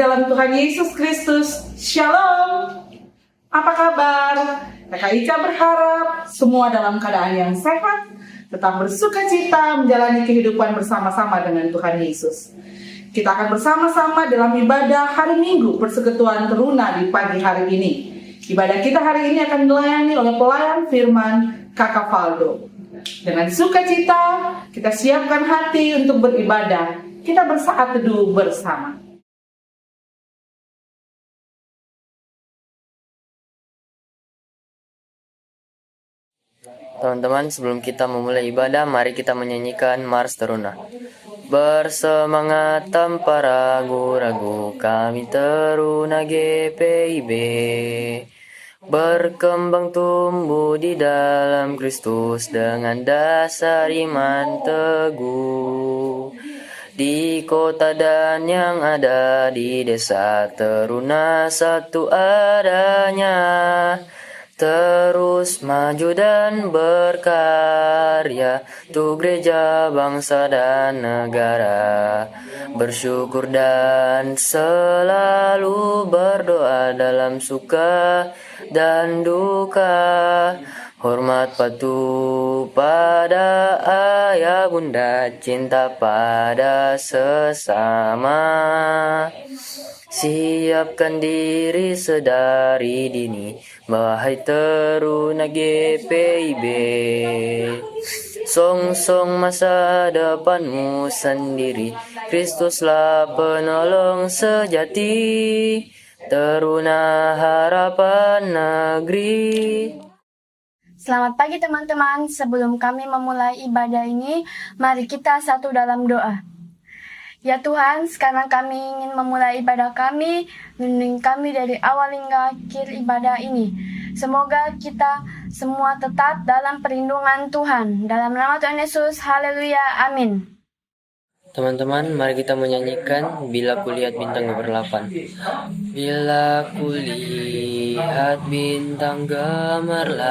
dalam Tuhan Yesus Kristus. Shalom. Apa kabar? Kakak Ica berharap semua dalam keadaan yang sehat, tetap bersuka cita menjalani kehidupan bersama-sama dengan Tuhan Yesus. Kita akan bersama-sama dalam ibadah hari Minggu Persekutuan Teruna di pagi hari ini. Ibadah kita hari ini akan dilayani oleh pelayan firman Kakak Faldo. Dengan sukacita, kita siapkan hati untuk beribadah. Kita bersaat teduh bersama. Teman-teman, sebelum kita memulai ibadah, mari kita menyanyikan Mars Teruna. Bersemangat tanpa ragu-ragu, kami Teruna GPIB. Berkembang tumbuh di dalam Kristus dengan dasar iman teguh. Di kota dan yang ada di desa, Teruna satu adanya. Terus maju dan berkarya untuk gereja, bangsa dan negara. Bersyukur dan selalu berdoa dalam suka dan duka. Hormat patuh pada ayah bunda, cinta pada sesama. Siapkan diri sedari dini, wahai Teruna GPIB. Song-song masa depanmu sendiri, Kristuslah penolong sejati. Teruna harapan negeri. Selamat pagi teman-teman, sebelum kami memulai ibadah ini, mari kita satu dalam doa. Ya Tuhan, sekarang kami ingin memulai ibadah kami, lindungi kami dari awal hingga akhir ibadah ini. Semoga kita semua tetap dalam perlindungan Tuhan. Dalam nama Tuhan Yesus, haleluya, amin. Teman-teman, mari kita menyanyikan Bila Kulihat Bintang Gemerlapan. Bila kulihat bintang gemerlapan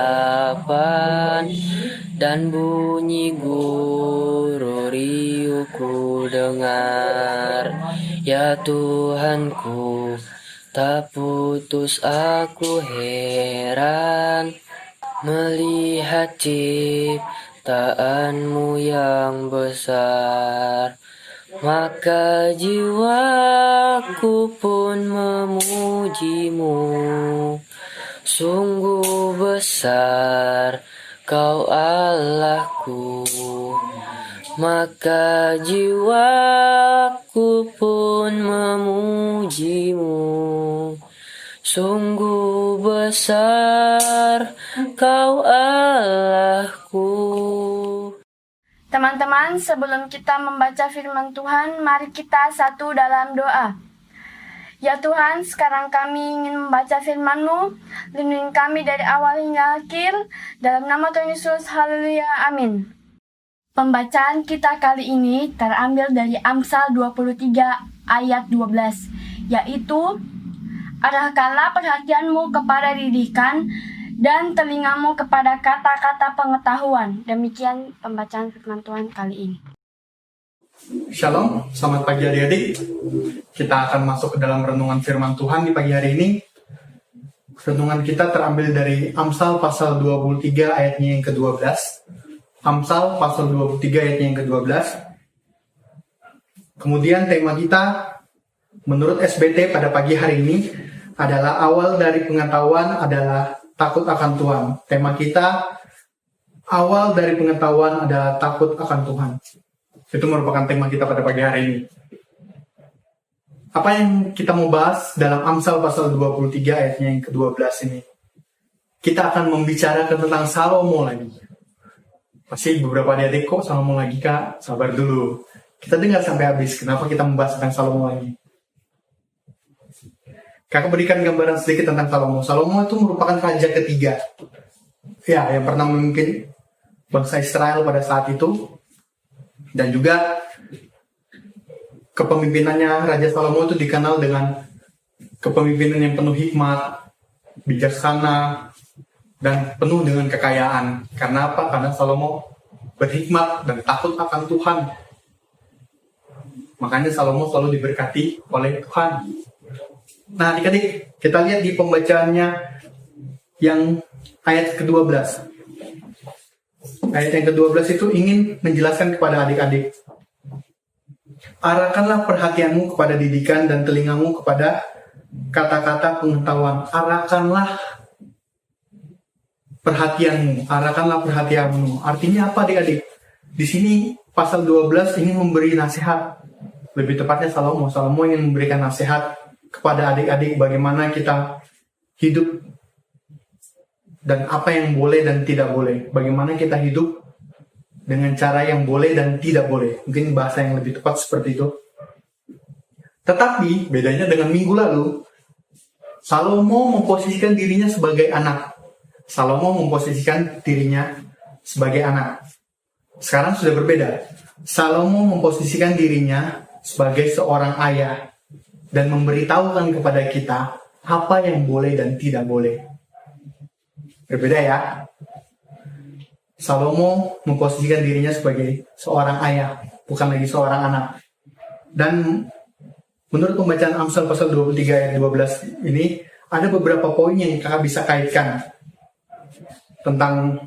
dan bunyi guru riuhku dengar, ya Tuhanku, tak putus aku heran melihat ciptaanmu yang besar. Maka jiwaku pun memujimu, sungguh besar Kau Allahku. Maka jiwaku pun memujimu, sungguh besar Kau Allahku. Teman-teman, sebelum kita membaca firman Tuhan, mari kita satu dalam doa. Ya Tuhan, sekarang kami ingin membaca firman-Mu, lindungi kami dari awal hingga akhir, dalam nama Tuhan Yesus, haleluya, amin. Pembacaan kita kali ini terambil dari Amsal 23 ayat 12, yaitu, arahkanlah perhatianmu kepada didikan, dan telingamu kepada kata-kata pengetahuan. Demikian pembacaan firman Tuhan kali ini. Shalom, selamat pagi adik-adik. Kita akan masuk ke dalam renungan firman Tuhan di pagi hari ini. Renungan kita terambil dari Amsal pasal 23 ayatnya yang ke-12. Amsal pasal 23 ayatnya yang ke-12. Kemudian tema kita menurut SBT pada pagi hari ini adalah awal dari pengetahuan adalah takut akan Tuhan. Tema kita, awal dari pengetahuan adalah takut akan Tuhan. Itu merupakan tema kita pada pagi hari ini. Apa yang kita mau bahas dalam Amsal pasal 23 ayatnya yang ke-12 ini? Kita akan membicarakan tentang Salomo lagi. Pasti beberapa adik-adik, kok Salomo lagi kak? Sabar dulu. Kita dengar sampai habis, kenapa kita membahas tentang Salomo lagi. Kakak berikan gambaran sedikit tentang Salomo. Salomo itu merupakan raja ketiga, ya, yang pernah memimpin bangsa Israel pada saat itu. Dan juga kepemimpinannya Raja Salomo itu dikenal dengan kepemimpinan yang penuh hikmat, bijaksana, dan penuh dengan kekayaan. Karena apa? Karena Salomo berhikmat dan takut akan Tuhan. Makanya Salomo selalu diberkati oleh Tuhan. Nah, adik-adik, kita lihat di pembacaannya yang ayat ke-12. Ayat yang ke-12 itu ingin menjelaskan kepada adik-adik. Arahkanlah perhatianmu kepada didikan dan telingamu kepada kata-kata pengetahuan. Arahkanlah perhatianmu. Artinya apa adik-adik? Di sini pasal 12 ingin memberi nasihat. Lebih tepatnya Salomo ingin memberikan nasihat kepada adik-adik bagaimana kita hidup dan apa yang boleh dan tidak boleh. Bagaimana kita hidup dengan cara yang boleh dan tidak boleh. Mungkin bahasa yang lebih tepat seperti itu. Tetapi bedanya dengan minggu lalu, Salomo memposisikan dirinya sebagai anak. Sekarang sudah berbeda. Salomo memposisikan dirinya sebagai seorang ayah dan memberitahukan kepada kita apa yang boleh dan tidak boleh. Berbeda ya. Salomo memposisikan dirinya sebagai seorang ayah, bukan lagi seorang anak. Dan menurut pembacaan Amsal pasal 23 ayat 12 ini, ada beberapa poin yang kakak bisa kaitkan tentang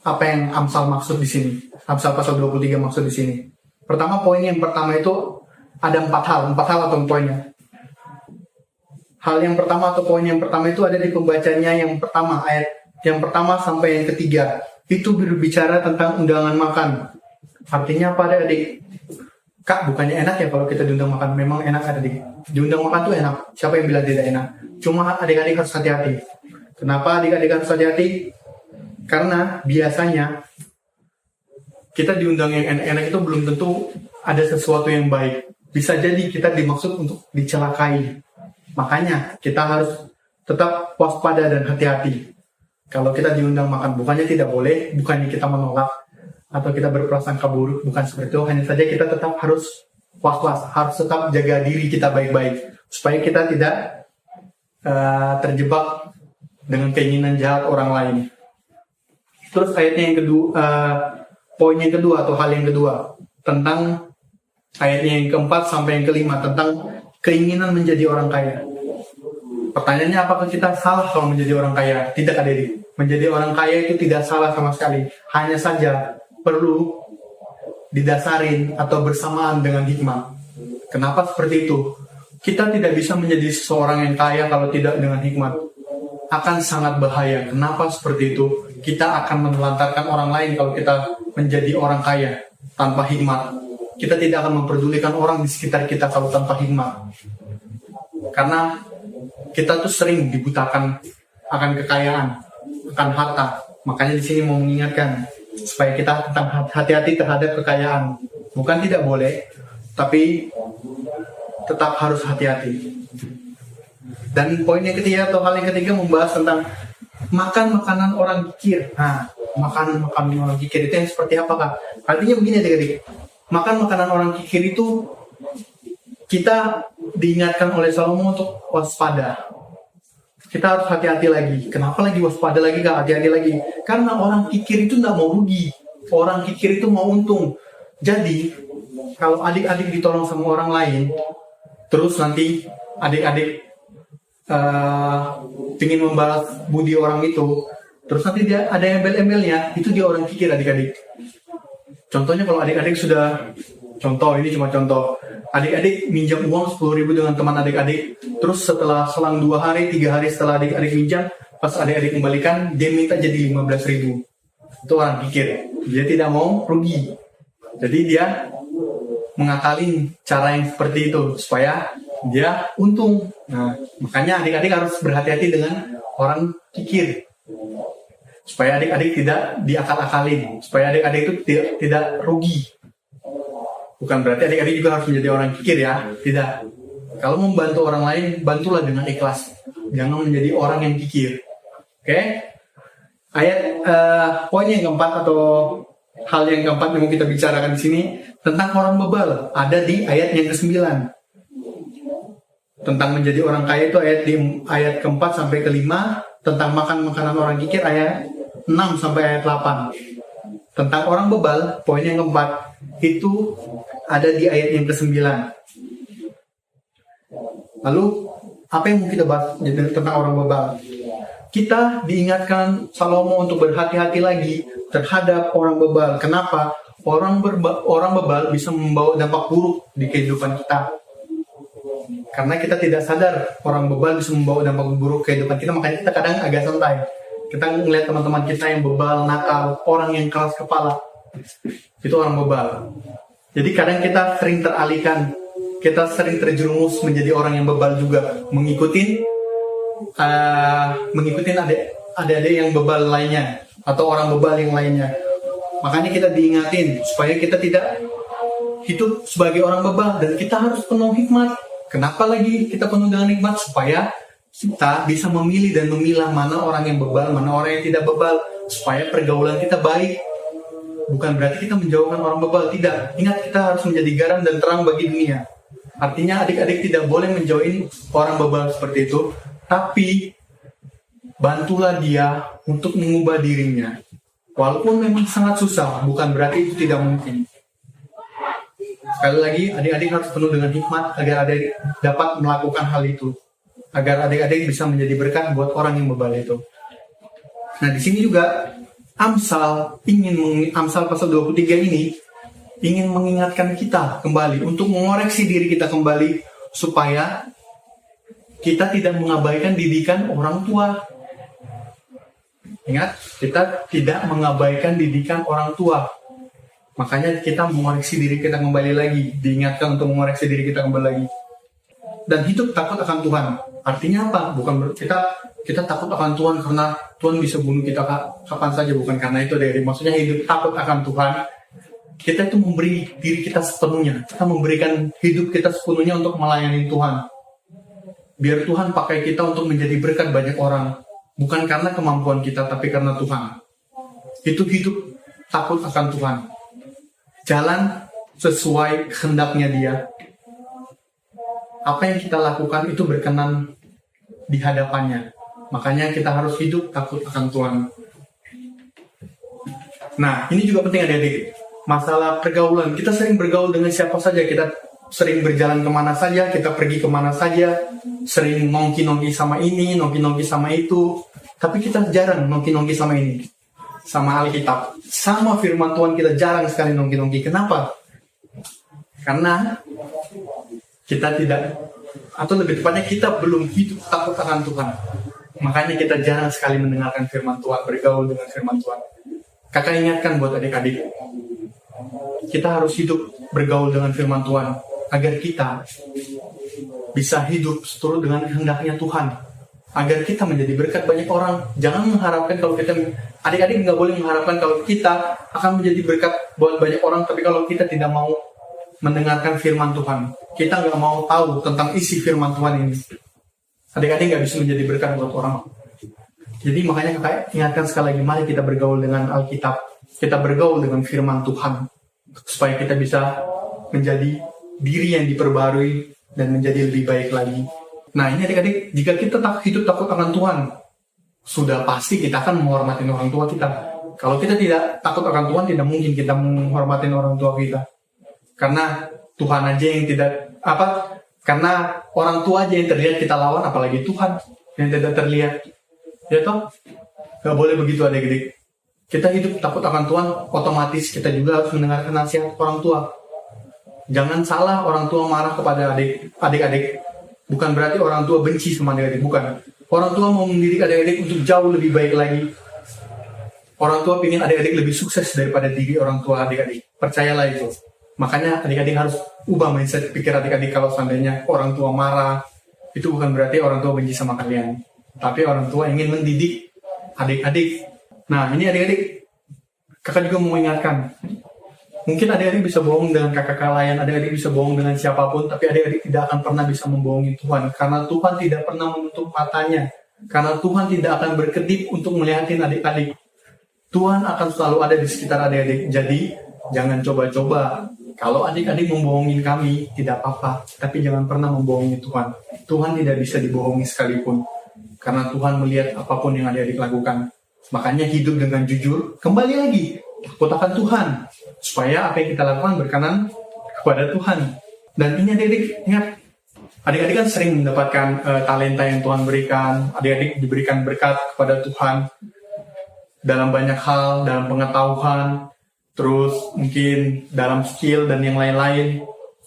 apa yang Amsal maksud di sini. Amsal pasal 23 maksud di sini. Poin yang pertama itu ada 4 hal atau poinnya. Hal yang pertama atau poin yang pertama itu ada di pembacanya yang pertama, ayat yang pertama sampai yang ketiga. Itu berbicara tentang undangan makan. Artinya apa adik? Kak, bukannya enak ya kalau kita diundang makan? Memang enak adik. Diundang makan tuh enak. Siapa yang bilang tidak enak? Cuma adik-adik harus hati-hati. Kenapa adik-adik harus hati-hati? Karena biasanya kita diundang yang enak-enak itu belum tentu ada sesuatu yang baik. Bisa jadi kita dimaksud untuk dicelakai. Makanya kita harus tetap waspada dan hati-hati. Kalau kita diundang makan, bukannya tidak boleh, bukannya kita menolak, atau kita berprasangka buruk, bukan seperti itu. Hanya saja kita tetap harus was-was, harus tetap jaga diri kita baik-baik. Supaya kita tidak terjebak dengan keinginan jahat orang lain. Terus ayatnya yang kedua, poin yang kedua atau hal yang kedua tentang ayatnya yang keempat sampai yang kelima tentang keinginan menjadi orang kaya. Pertanyaannya, apakah kita salah kalau menjadi orang kaya? Tidak, adik. Menjadi orang kaya itu tidak salah sama sekali. Hanya saja perlu didasarin atau bersamaan dengan hikmah. Kenapa seperti itu? Kita tidak bisa menjadi seorang yang kaya kalau tidak dengan hikmat. Akan sangat bahaya. Kenapa seperti itu? Kita akan menelantarkan orang lain kalau kita menjadi orang kaya tanpa hikmat. Kita tidak akan memperdulikan orang di sekitar kita kalau tanpa hikmat. Karena kita tuh sering dibutakan akan kekayaan, akan harta. Makanya di sini mau mengingatkan supaya kita tetap hati-hati terhadap kekayaan. Bukan tidak boleh, tapi tetap harus hati-hati. Dan poin yang ketiga atau hal yang ketiga membahas tentang makan makanan orang kikir. Nah, makan orang kikir itu yang seperti apa, Kak? Artinya begini adik-adik. Makan makanan orang kikir itu kita diingatkan oleh Salomo untuk waspada. Kita harus hati-hati lagi. Kenapa lagi waspada lagi, Kak? Hati-hati lagi. Karena orang kikir itu tidak mau rugi. Orang kikir itu mau untung. Jadi, kalau adik-adik ditolong sama orang lain, terus nanti adik-adik ingin membalas budi orang itu, terus nanti dia ada embel-embelnya, itu dia orang kikir adik-adik. Contohnya kalau adik-adik sudah, ini cuma contoh, adik-adik minjam uang 10.000 dengan teman adik-adik, terus setelah selang 2 hari, 3 hari setelah adik-adik minjam, pas adik-adik kembalikan, dia minta jadi 15.000. Itu orang kikir. Dia tidak mau rugi. Jadi dia mengakalin cara yang seperti itu supaya dia untung. Nah, makanya adik-adik harus berhati-hati dengan orang kikir. Supaya adik-adik tidak diakal-akalin. Supaya adik-adik itu tidak rugi. Bukan berarti adik-adik juga harus menjadi orang kikir ya. Tidak. Kalau membantu orang lain, bantulah dengan ikhlas. Jangan menjadi orang yang kikir. Oke? Ayat poin yang keempat atau hal yang keempat yang mau kita bicarakan di sini tentang orang bebal. Ada di ayat yang ke-9. Tentang menjadi orang kaya itu ayat keempat sampai kelima. Tentang makan makanan orang kikir ayat 6 sampai ayat 8. Tentang orang bebal, poin yang keempat itu ada di ayat yang ke-9. Lalu Apa yang mau kita bahas tentang orang bebal? Kita diingatkan Salomo untuk berhati-hati lagi terhadap orang bebal. Kenapa? Orang bebal bisa membawa dampak buruk di kehidupan kita. Karena kita tidak sadar orang bebal bisa membawa dampak buruk ke kehidupan kita, makanya kita kadang agak santai. Kita ngelihat teman-teman kita yang bebal, nakal, orang yang keras kepala, itu orang bebal. Jadi kadang kita sering teralihkan, kita sering terjerumus menjadi orang yang bebal juga, mengikutin adik-adik yang bebal lainnya atau orang bebal yang lainnya. Makanya kita diingatin supaya kita tidak hidup sebagai orang bebal dan kita harus penuh hikmat. Kenapa lagi kita penuh dengan hikmat? Supaya kita bisa memilih dan memilah mana orang yang bebal, mana orang yang tidak bebal, supaya pergaulan kita baik. Bukan berarti kita menjauhkan orang bebal, tidak. Ingat, kita harus menjadi garam dan terang bagi dunia. Artinya adik-adik tidak boleh menjauhin orang bebal seperti itu, tapi bantulah dia untuk mengubah dirinya. Walaupun memang sangat susah, bukan berarti itu tidak mungkin. Sekali lagi, adik-adik harus penuh dengan hikmat agar adik dapat melakukan hal itu. Agar adik-adik bisa menjadi berkat buat orang yang bebal itu. Nah, di sini juga Amsal pasal 23 ini ingin mengingatkan kita kembali untuk mengoreksi diri kita kembali supaya kita tidak mengabaikan didikan orang tua. Ingat, kita tidak mengabaikan didikan orang tua. Makanya kita mengoreksi diri kita kembali lagi, diingatkan untuk mengoreksi diri kita kembali lagi. Dan hidup takut akan Tuhan. Artinya apa? Bukan kita takut akan Tuhan karena Tuhan bisa bunuh kita kapan saja, bukan karena itu. Maksudnya hidup takut akan Tuhan, kita itu memberi diri kita sepenuhnya. Kita memberikan hidup kita sepenuhnya untuk melayani Tuhan. Biar Tuhan pakai kita untuk menjadi berkat banyak orang. Bukan karena kemampuan kita, tapi karena Tuhan. Itu hidup takut akan Tuhan. Jalan sesuai kehendaknya Dia. Apa yang kita lakukan itu berkenan di hadapannya. Makanya kita harus hidup takut akan Tuhan. Nah, ini juga penting adik-adik. Masalah pergaulan. Kita sering bergaul dengan siapa saja. Kita sering berjalan kemana saja. Kita pergi kemana saja. Sering nongki-nongki sama ini, nongki-nongki sama itu. Tapi kita jarang nongki-nongki sama ini. Sama Alkitab. Sama firman Tuhan kita jarang sekali nongki-nongki. Kenapa? Karena kita tidak, atau lebih tepatnya kita belum hidup takut akan Tuhan. Makanya kita jarang sekali mendengarkan firman Tuhan, bergaul dengan firman Tuhan. Kakak ingatkan buat adik-adik, kita harus hidup bergaul dengan firman Tuhan agar kita bisa hidup seturut dengan kehendaknya Tuhan, agar kita menjadi berkat banyak orang. Jangan mengharapkan kalau kita, adik-adik nggak boleh mengharapkan kalau kita akan menjadi berkat buat banyak orang, tapi kalau kita tidak mau mendengarkan firman Tuhan, kita nggak mau tahu tentang isi firman Tuhan ini, adik-adik nggak bisa menjadi berkat buat orang. Jadi makanya kakak ingatkan sekali lagi, mari kita bergaul dengan Alkitab, kita bergaul dengan firman Tuhan, supaya kita bisa menjadi diri yang diperbarui dan menjadi lebih baik lagi. Nah ini adik-adik, jika kita hidup takut akan Tuhan, sudah pasti kita akan menghormati orang tua kita. Kalau kita tidak takut akan Tuhan, tidak mungkin kita menghormati orang tua kita. Karena Tuhan aja yang tidak, karena orang tua aja yang terlihat kita lawan, apalagi Tuhan yang tidak terlihat. Ya toh? Gak boleh begitu adik-adik. Kita hidup takut akan Tuhan, otomatis kita juga harus mendengarkan nasihat orang tua. Jangan salah orang tua marah kepada adik-adik. Bukan berarti orang tua benci sama adik-adik, bukan. Orang tua mau mendidik adik-adik untuk jauh lebih baik lagi. Orang tua ingin adik-adik lebih sukses daripada diri orang tua adik-adik. Percayalah itu. Makanya adik-adik harus ubah mindset pikir adik-adik. Kalau seandainya orang tua marah, itu bukan berarti orang tua benci sama kalian. Tapi orang tua ingin mendidik adik-adik. Nah ini adik-adik, kakak juga mau ingatkan. Mungkin adik-adik bisa bohong dengan kakak lain, adik-adik bisa bohong dengan siapapun, tapi adik-adik tidak akan pernah bisa membohongi Tuhan. Karena Tuhan tidak pernah menutup matanya. Karena Tuhan tidak akan berkedip untuk melihatin adik-adik. Tuhan akan selalu ada di sekitar adik-adik. Jadi jangan coba-coba. Kalau adik-adik membohongin kami, tidak apa-apa. Tapi jangan pernah membohongi Tuhan. Tuhan tidak bisa dibohongi sekalipun. Karena Tuhan melihat apapun yang adik-adik lakukan. Makanya hidup dengan jujur. Kembali lagi, takut akan Tuhan. Supaya apa yang kita lakukan berkenan kepada Tuhan. Dan ini adik-adik, ingat. Adik-adik kan sering mendapatkan talenta yang Tuhan berikan. Adik-adik diberikan berkat kepada Tuhan dalam banyak hal, dalam pengetahuan, terus mungkin dalam skill dan yang lain-lain.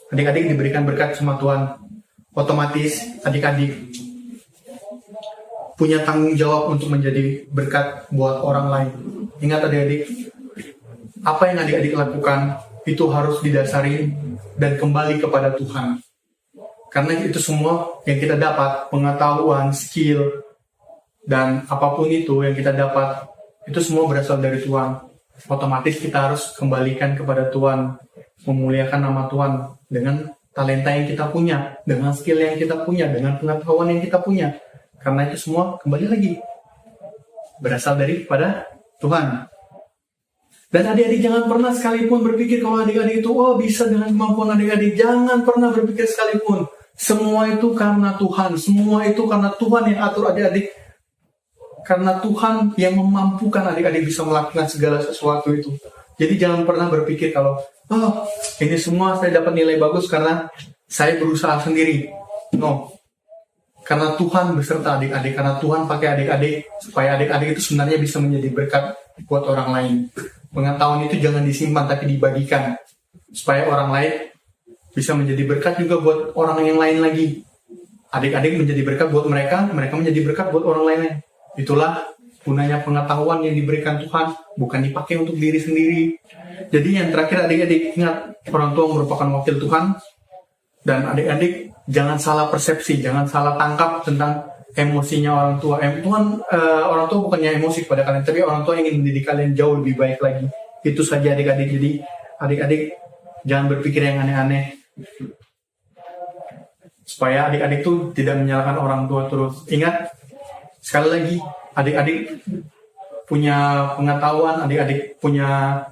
Adik-adik diberikan berkat sama Tuhan. Otomatis adik-adik punya tanggung jawab untuk menjadi berkat buat orang lain. Ingat adik-adik, apa yang adik-adik lakukan itu harus didasari dan kembali kepada Tuhan. Karena itu semua yang kita dapat, pengetahuan, skill, dan apapun itu yang kita dapat, itu semua berasal dari Tuhan. Otomatis kita harus kembalikan kepada Tuhan, memuliakan nama Tuhan dengan talenta yang kita punya, dengan skill yang kita punya, dengan pengetahuan yang kita punya. Karena itu semua kembali lagi berasal daripada Tuhan. Dan adik-adik jangan pernah sekalipun berpikir kalau adik-adik itu bisa dengan kemampuan adik-adik. Jangan pernah berpikir sekalipun. Semua itu karena Tuhan. Semua itu karena Tuhan yang atur adik-adik. Karena Tuhan yang memampukan adik-adik bisa melakukan segala sesuatu itu. Jadi jangan pernah berpikir kalau ini semua saya dapat nilai bagus karena saya berusaha sendiri. No. Karena Tuhan beserta adik-adik. Karena Tuhan pakai adik-adik supaya adik-adik itu sebenarnya bisa menjadi berkat buat orang lain. Pengetahuan itu jangan disimpan tapi dibagikan supaya orang lain bisa menjadi berkat juga buat orang yang lain lagi. Adik-adik menjadi berkat buat mereka, mereka menjadi berkat buat orang lain. Itulah gunanya pengetahuan yang diberikan Tuhan, bukan dipakai untuk diri sendiri. Jadi yang terakhir adik-adik ingat, orang tua merupakan wakil Tuhan. Dan adik-adik jangan salah persepsi, jangan salah tangkap tentang emosinya orang tua. Orang tua bukannya emosi kepada kalian, tapi orang tua ingin mendidik kalian jauh lebih baik lagi. Itu saja adik-adik. Jadi adik-adik jangan berpikir yang aneh-aneh. Supaya adik-adik tuh tidak menyalahkan orang tua terus. Ingat, sekali lagi, adik-adik punya pengetahuan, adik-adik punya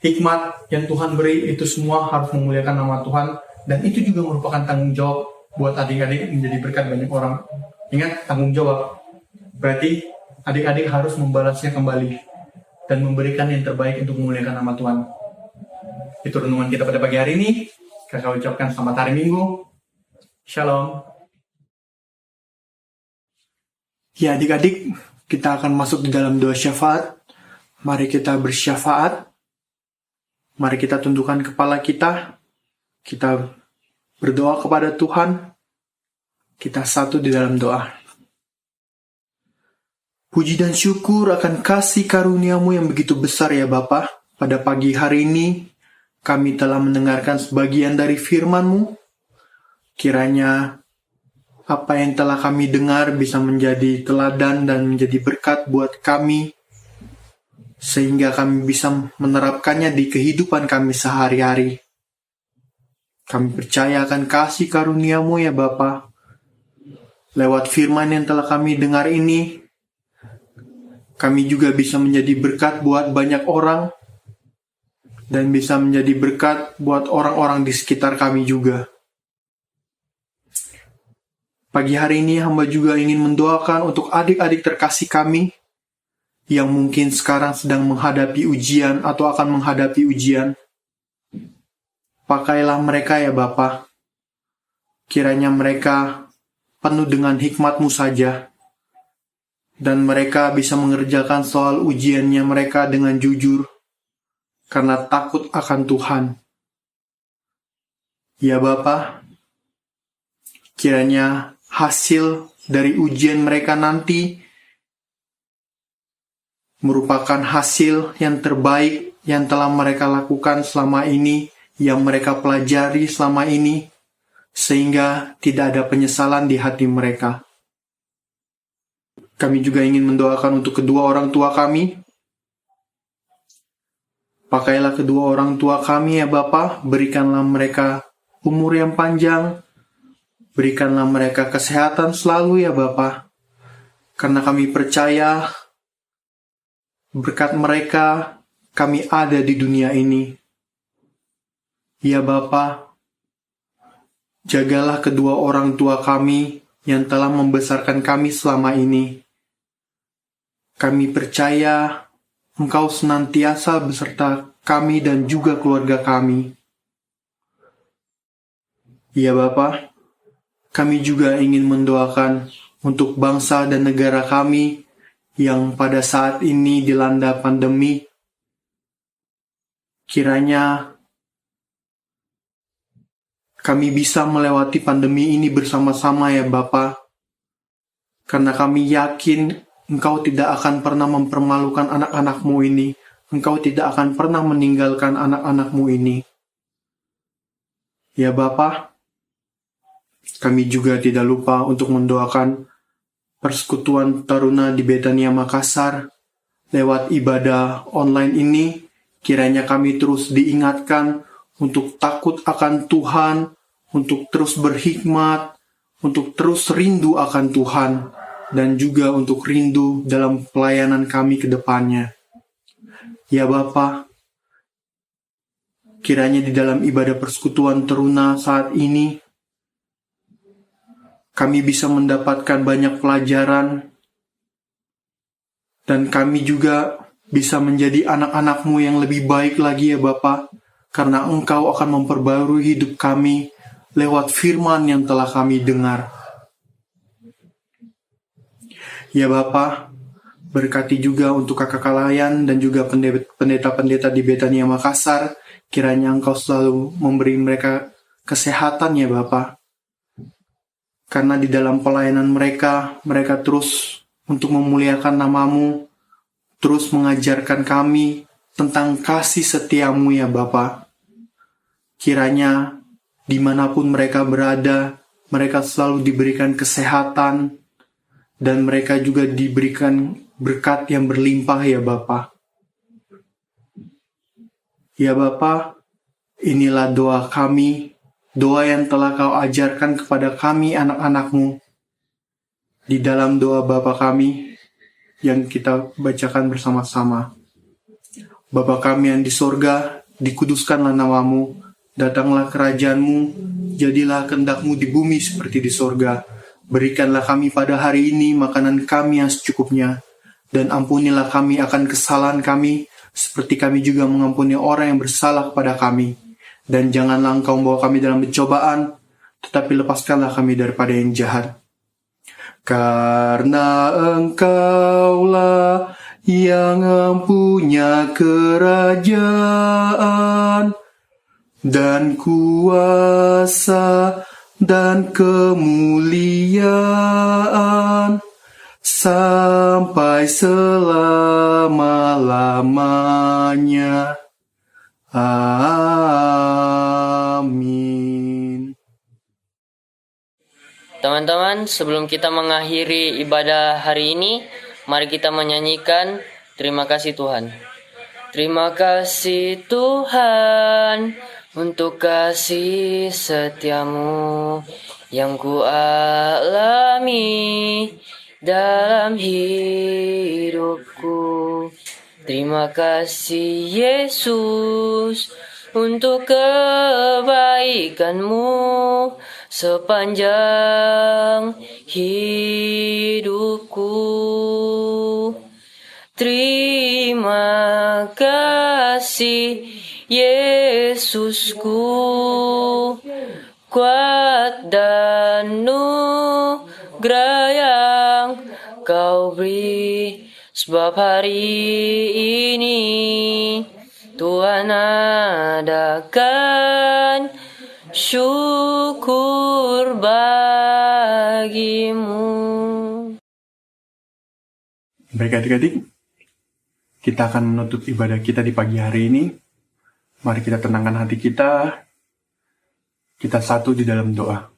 hikmat yang Tuhan beri, itu semua harus memuliakan nama Tuhan. Dan itu juga merupakan tanggung jawab buat adik-adik menjadi berkat banyak orang. Ingat, tanggung jawab. Berarti adik-adik harus membalasnya kembali dan memberikan yang terbaik untuk memuliakan nama Tuhan. Itu renungan kita pada pagi hari ini. Kakak ucapkan selamat hari Minggu. Shalom. Ya adik-adik, kita akan masuk di dalam doa syafaat. Mari kita bersyafaat. Mari kita tundukkan kepala kita. Kita berdoa kepada Tuhan. Kita satu di dalam doa. Puji dan syukur akan kasih karunia-Mu yang begitu besar ya Bapa. Pada pagi hari ini, kami telah mendengarkan sebagian dari firman-Mu. Kiranya apa yang telah kami dengar bisa menjadi teladan dan menjadi berkat buat kami, sehingga kami bisa menerapkannya di kehidupan kami sehari-hari. Kami percaya akan kasih karunia-Mu ya Bapa. Lewat firman yang telah kami dengar ini, kami juga bisa menjadi berkat buat banyak orang, dan bisa menjadi berkat buat orang-orang di sekitar kami juga. Pagi hari ini hamba juga ingin mendoakan untuk adik-adik terkasih kami, yang mungkin sekarang sedang menghadapi ujian atau akan menghadapi ujian. Pakailah mereka ya Bapa. Kiranya mereka penuh dengan hikmat-Mu saja, dan mereka bisa mengerjakan soal ujiannya mereka dengan jujur, karena takut akan Tuhan. Ya Bapa, kiranya hasil dari ujian mereka nanti merupakan hasil yang terbaik yang telah mereka lakukan selama ini, yang mereka pelajari selama ini, sehingga tidak ada penyesalan di hati mereka. Kami juga ingin mendoakan untuk kedua orang tua kami. Pakailah kedua orang tua kami ya Bapa, berikanlah mereka umur yang panjang, berikanlah mereka kesehatan selalu ya Bapa, karena kami percaya berkat mereka kami ada di dunia ini. Ya Bapa, jagalah kedua orang tua kami yang telah membesarkan kami selama ini. Kami percaya Engkau senantiasa beserta kami dan juga keluarga kami. Ya Bapa, kami juga ingin mendoakan untuk bangsa dan negara kami yang pada saat ini dilanda pandemi. Kiranya kami bisa melewati pandemi ini bersama-sama ya Bapa, karena kami yakin Engkau tidak akan pernah mempermalukan anak-anak-Mu ini. Engkau tidak akan pernah meninggalkan anak-anak-Mu ini. Ya Bapa, kami juga tidak lupa untuk mendoakan Persekutuan Taruna di Betania Makassar. Lewat ibadah online ini, kiranya kami terus diingatkan untuk takut akan Tuhan, untuk terus berhikmat, untuk terus rindu akan Tuhan, dan juga untuk rindu dalam pelayanan kami ke depannya. Ya Bapa, kiranya di dalam ibadah Persekutuan Teruna saat ini, kami bisa mendapatkan banyak pelajaran, dan kami juga bisa menjadi anak-anak-Mu yang lebih baik lagi ya Bapa, karena Engkau akan memperbarui hidup kami lewat firman yang telah kami dengar. Ya Bapa, berkati juga untuk kakak layan dan juga pendeta-pendeta di Betania Makassar, kiranya Engkau selalu memberi mereka kesehatan ya Bapa. Karena di dalam pelayanan mereka terus untuk memuliakan nama-Mu, terus mengajarkan kami tentang kasih setia-Mu ya Bapa. Kiranya dimanapun mereka berada, mereka selalu diberikan kesehatan, dan mereka juga diberikan berkat yang berlimpah ya Bapa. Ya Bapa, inilah doa kami, doa yang telah Kau ajarkan kepada kami anak-anak-Mu. Di dalam doa Bapa kami yang kita bacakan bersama-sama. Bapa kami yang di sorga, dikuduskanlah nama-Mu, datanglah kerajaan-Mu, jadilah kehendak-Mu di bumi seperti di sorga. Berikanlah kami pada hari ini makanan kami yang secukupnya, dan ampunilah kami akan kesalahan kami, seperti kami juga mengampuni orang yang bersalah kepada kami. Dan janganlah Engkau membawa kami dalam pencobaan, tetapi lepaskanlah kami daripada yang jahat. Karena Engkaulah yang mempunyai kerajaan dan kuasa dan kemuliaan sampai selama-lamanya. Amin. Teman-teman, sebelum kita mengakhiri ibadah hari ini, mari kita menyanyikan Terima Kasih Tuhan. Terima kasih Tuhan untuk kasih setiamu yang ku alami dalam hidupku. Terima kasih Yesus untuk kebaikan-Mu sepanjang hidupku. Terima kasih Yesusku, kuat dan nugrah yang Kau beri. Sebab hari ini Tuhan adakan syukur bagimu. Baik adik-adik, kita akan menutup ibadah kita di pagi hari ini. Mari kita tenangkan hati kita. Kita satu di dalam doa.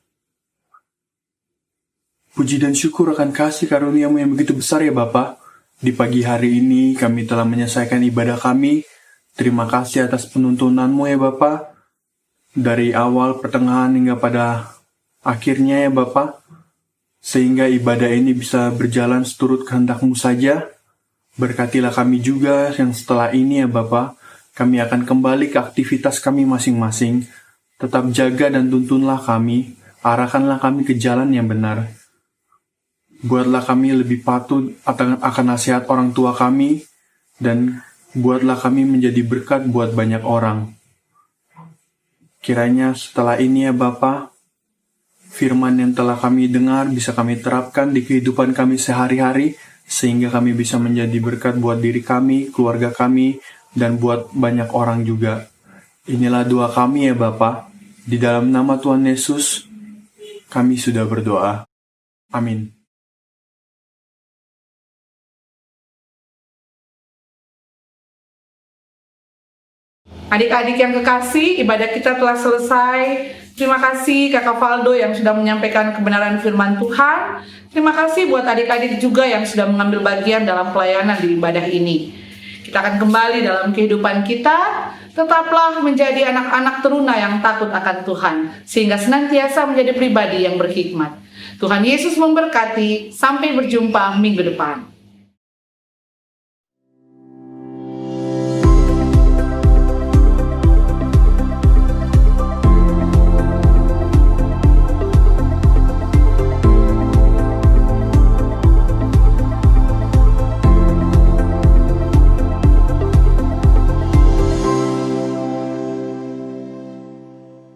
Puji dan syukur akan kasih karunia-Mu yang begitu besar ya Bapa. Di pagi hari ini kami telah menyelesaikan ibadah kami. Terima kasih atas penuntunan-Mu ya Bapa. Dari awal, pertengahan hingga pada akhirnya ya Bapa. Sehingga ibadah ini bisa berjalan seturut kehendak-Mu saja. Berkatilah kami juga yang setelah ini ya Bapa. Kami akan kembali ke aktivitas kami masing-masing. Tetap jaga dan tuntunlah kami. Arahkanlah kami ke jalan yang benar. Buatlah kami lebih patuh akan nasihat orang tua kami, dan buatlah kami menjadi berkat buat banyak orang. Kiranya setelah ini ya Bapa, firman yang telah kami dengar bisa kami terapkan di kehidupan kami sehari-hari, sehingga kami bisa menjadi berkat buat diri kami, keluarga kami, dan buat banyak orang juga. Inilah doa kami ya Bapa. Di dalam nama Tuhan Yesus, kami sudah berdoa. Amin. Adik-adik yang kekasih, ibadah kita telah selesai. Terima kasih Kakak Valdo yang sudah menyampaikan kebenaran firman Tuhan. Terima kasih buat adik-adik juga yang sudah mengambil bagian dalam pelayanan di ibadah ini. Kita akan kembali dalam kehidupan kita. Tetaplah menjadi anak-anak teruna yang takut akan Tuhan, sehingga senantiasa menjadi pribadi yang berhikmat. Tuhan Yesus memberkati. Sampai berjumpa minggu depan.